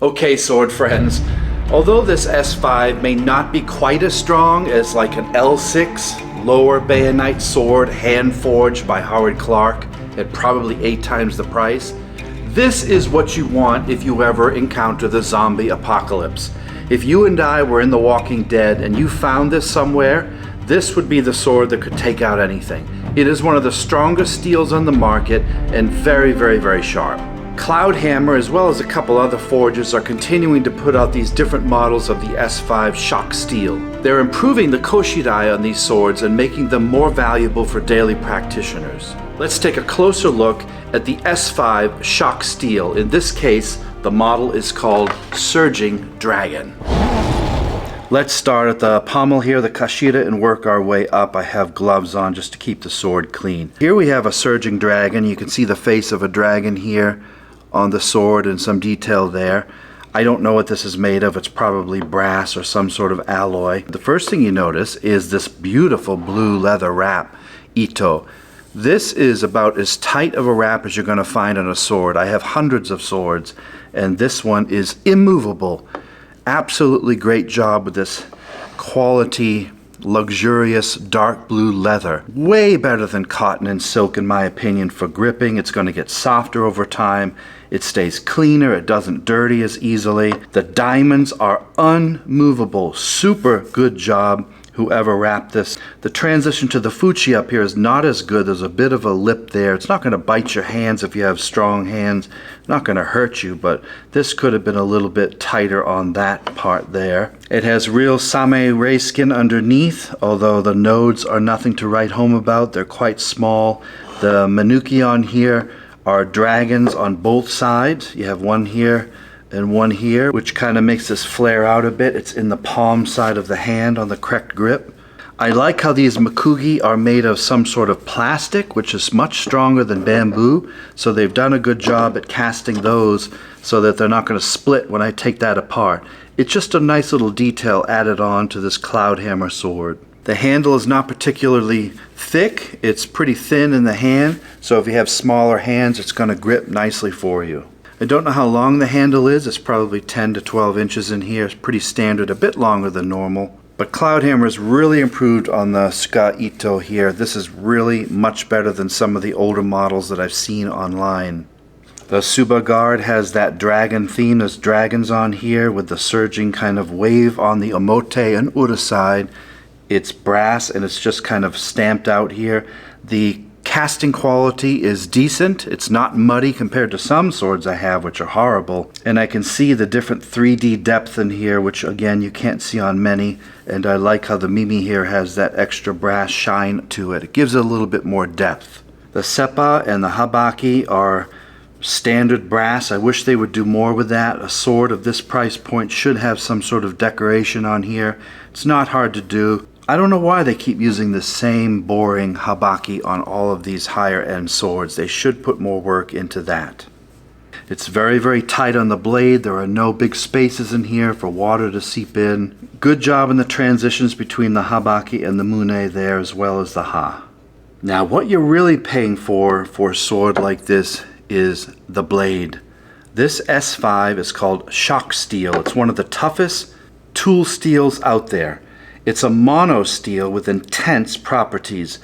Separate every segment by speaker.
Speaker 1: Okay, sword friends, although this S5 may not be quite as strong as like an L6 lower bayonet sword hand forged by Howard Clark at probably 8 times the price, this is what you want if you ever encounter the zombie apocalypse. If you and I were in The Walking Dead and you found this somewhere, this would be the sword that could take out anything. It is one of the strongest steels on the market and very, very, very sharp. Cloudhammer, as well as a couple other forges, are continuing to put out these different models of the S5 shock steel. They're improving the koshidai on these swords and making them more valuable for daily practitioners. Let's take a closer look at the S5 shock steel. In this case, the model is called Surging Dragon. Let's start at the pommel here, the kashida, and work our way up. I have gloves on just to keep the sword clean. Here we have a Surging Dragon. You can see the face of a dragon here on the sword and some detail there. I don't know what this is made of. It's probably brass or some sort of alloy. The first thing you notice is this beautiful blue leather wrap, Ito. This is about as tight of a wrap as you're going to find on a sword. I have hundreds of swords, and this one is immovable. Absolutely great job with this quality, luxurious dark blue leather. Way better than cotton and silk in my opinion for gripping. It's going to get softer over time. It stays cleaner. It doesn't dirty as easily. The diamonds are unmovable. Super good job, whoever wrapped this. The transition to the fuchi up here is not as good. There's a bit of a lip there. It's not going to bite your hands if you have strong hands. Not going to hurt you, but this could have been a little bit tighter on that part there. It has real same ray skin underneath, although the nodes are nothing to write home about. They're quite small. The manuki on here are dragons on both sides. You have one here and one here, which kind of makes this flare out a bit. It's in the palm side of the hand on the correct grip. I like how these makugi are made of some sort of plastic, which is much stronger than bamboo, so they've done a good job at casting those so that they're not going to split when I take that apart. It's just a nice little detail added on to this Cloudhammer sword. The handle is not particularly thick. It's pretty thin in the hand, so if you have smaller hands, it's going to grip nicely for you. I don't know how long the handle is. It's probably 10 to 12 inches in here. It's pretty standard, a bit longer than normal. But Cloudhammer has really improved on the Ska Ito here. This is really much better than some of the older models that I've seen online. The Subba guard has that dragon theme. There's dragons on here with the surging kind of wave on the omote and ura side. It's brass and it's just kind of stamped out here. The casting quality is decent. It's not muddy compared to some swords I have, which are horrible. And I can see the different 3D depth in here, which again you can't see on many. And I like how the Mimi here has that extra brass shine to it. It gives it a little bit more depth. The seppa and the habaki are standard brass. I wish they would do more with that. A sword of this price point should have some sort of decoration on here. It's not hard to do. I don't know why they keep using the same boring habaki on all of these higher end swords. They should put more work into that. It's very, very tight on the blade. There are no big spaces in here for water to seep in. Good job in the transitions between the habaki and the mune there, as well as the ha. Now what you're really paying for a sword like this is the blade. This S5 is called shock steel. It's one of the toughest tool steels out there. It's a mono steel with intense properties,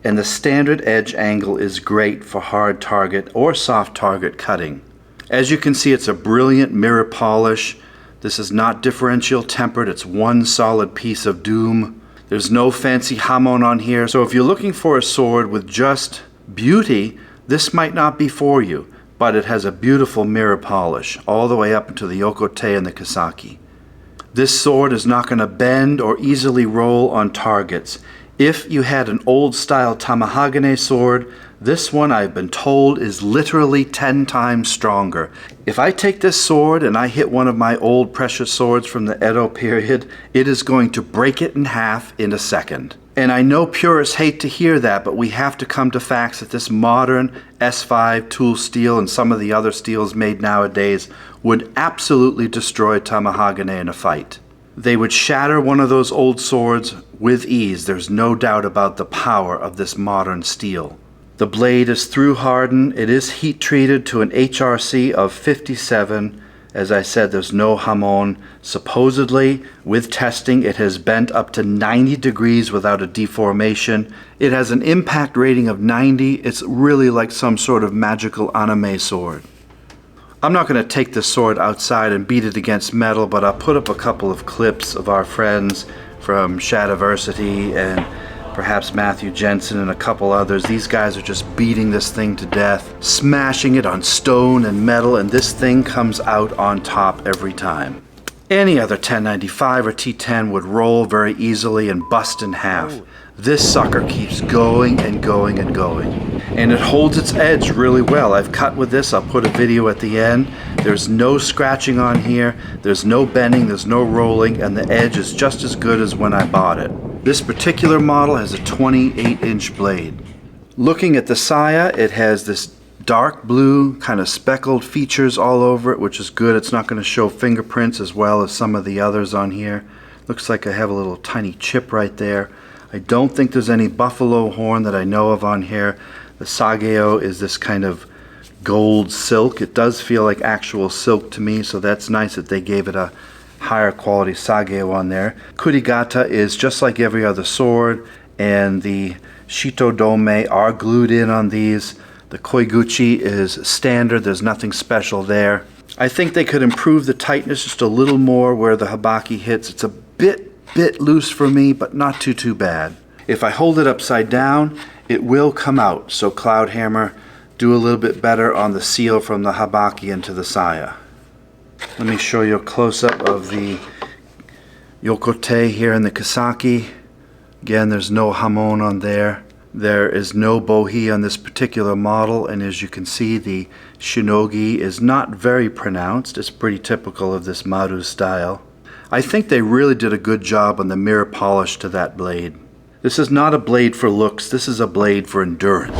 Speaker 1: and the standard edge angle is great for hard target or soft target cutting. As you can see, it's a brilliant mirror polish. This is not differential tempered. It's one solid piece of doom. There's no fancy hamon on here. So if you're looking for a sword with just beauty, this might not be for you, but it has a beautiful mirror polish all the way up into the yokote and the kisaki. This sword is not going to bend or easily roll on targets. If you had an old style tamahagane sword, this one I've been told is literally 10 times stronger. If I take this sword and I hit one of my old precious swords from the Edo period, it is going to break it in half in a second. And I know purists hate to hear that, but we have to come to facts that this modern S5 tool steel and some of the other steels made nowadays would absolutely destroy tamahagane in a fight. They would shatter one of those old swords with ease. There's no doubt about the power of this modern steel. The blade is through hardened. It is heat treated to an HRC of 57, As I said, there's no hamon. Supposedly, with testing, it has bent up to 90 degrees without a deformation. It has an impact rating of 90. It's really like some sort of magical anime sword. I'm not going to take this sword outside and beat it against metal, but I'll put up a couple of clips of our friends from Shadiversity and perhaps Matthew Jensen and a couple others. These guys are just beating this thing to death, smashing it on stone and metal, and this thing comes out on top every time. Any other 1095 or T10 would roll very easily and bust in half. This sucker keeps going and going and going. And it holds its edge really well. I've cut with this. I'll put a video at the end. There's no scratching on here. There's no bending. There's no rolling. And the edge is just as good as when I bought it. This particular model has a 28-inch blade. Looking at the saya, it has this dark blue kind of speckled features all over it, which is good. It's not going to show fingerprints as well as some of the others on here. Looks like I have a little tiny chip right there. I don't think there's any buffalo horn that I know of on here. The sageo is this kind of gold silk. It does feel like actual silk to me, so that's nice that they gave it a higher quality sageo on there. Kurigata is just like every other sword, and the shitodome are glued in on these. The koiguchi is standard. There's nothing special there. I think they could improve the tightness just a little more where the habaki hits. It's a bit loose for me, but not too bad. If I hold it upside down, it will come out. So Cloudhammer, do a little bit better on the seal from the habaki into the saya. Let me show you a close-up of the yokote here in the kisaki. Again, there's no hamon on there. There is no bohi on this particular model, and as you can see, the shinogi is not very pronounced. It's pretty typical of this maru style. I think they really did a good job on the mirror polish to that blade. This is not a blade for looks, this is a blade for endurance.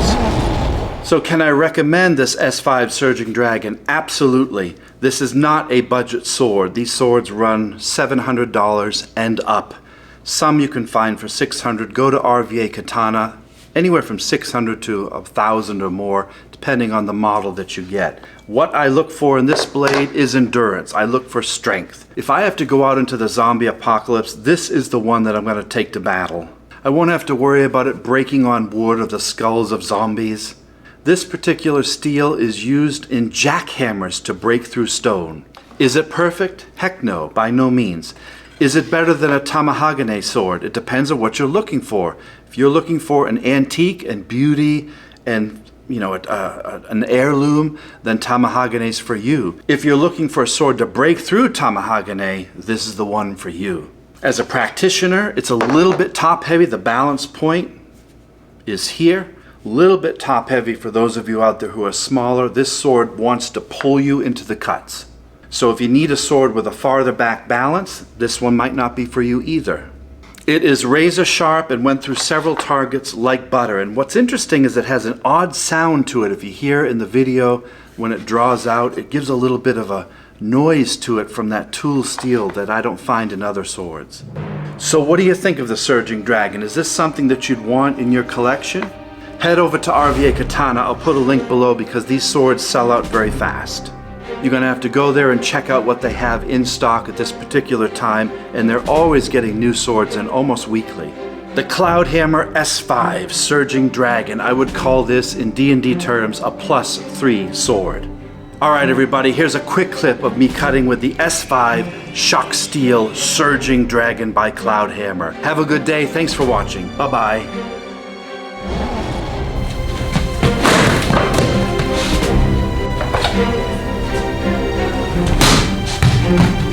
Speaker 1: So can I recommend this S5 Surging Dragon? Absolutely. This is not a budget sword. These swords run $700 and up. Some you can find for $600. Go to RVA Katana, anywhere from $600 to $1,000 or more, depending on the model that you get. What I look for in this blade is endurance. I look for strength. If I have to go out into the zombie apocalypse, this is the one that I'm going to take to battle. I won't have to worry about it breaking on wood or the skulls of zombies. This particular steel is used in jackhammers to break through stone. Is it perfect? Heck no, by no means. Is it better than a tamahagane sword? It depends on what you're looking for. If you're looking for an antique and beauty and an heirloom, then Tamahagane's for you. If you're looking for a sword to break through Tamahagane, this is the one for you. As a practitioner, it's a little bit top heavy. The balance point is here. A little bit top heavy for those of you out there who are smaller. This sword wants to pull you into the cuts. So if you need a sword with a farther back balance, this one might not be for you either. It is razor sharp and went through several targets like butter. And what's interesting is it has an odd sound to it. If you hear in the video, when it draws out, it gives a little bit of a noise to it from that tool steel that I don't find in other swords. So what do you think of the Surging Dragon? Is this something that you'd want in your collection? Head over to RVA Katana. I'll put a link below because these swords sell out very fast. You're going to have to go there and check out what they have in stock at this particular time, and they're always getting new swords in almost weekly. The Cloudhammer S5 Surging Dragon. I would call this, in D&D terms, a +3 sword. Alright everybody, here's a quick clip of me cutting with the S5 Shock Steel Surging Dragon by Cloudhammer. Have a good day, thanks for watching, bye-bye. Thank you.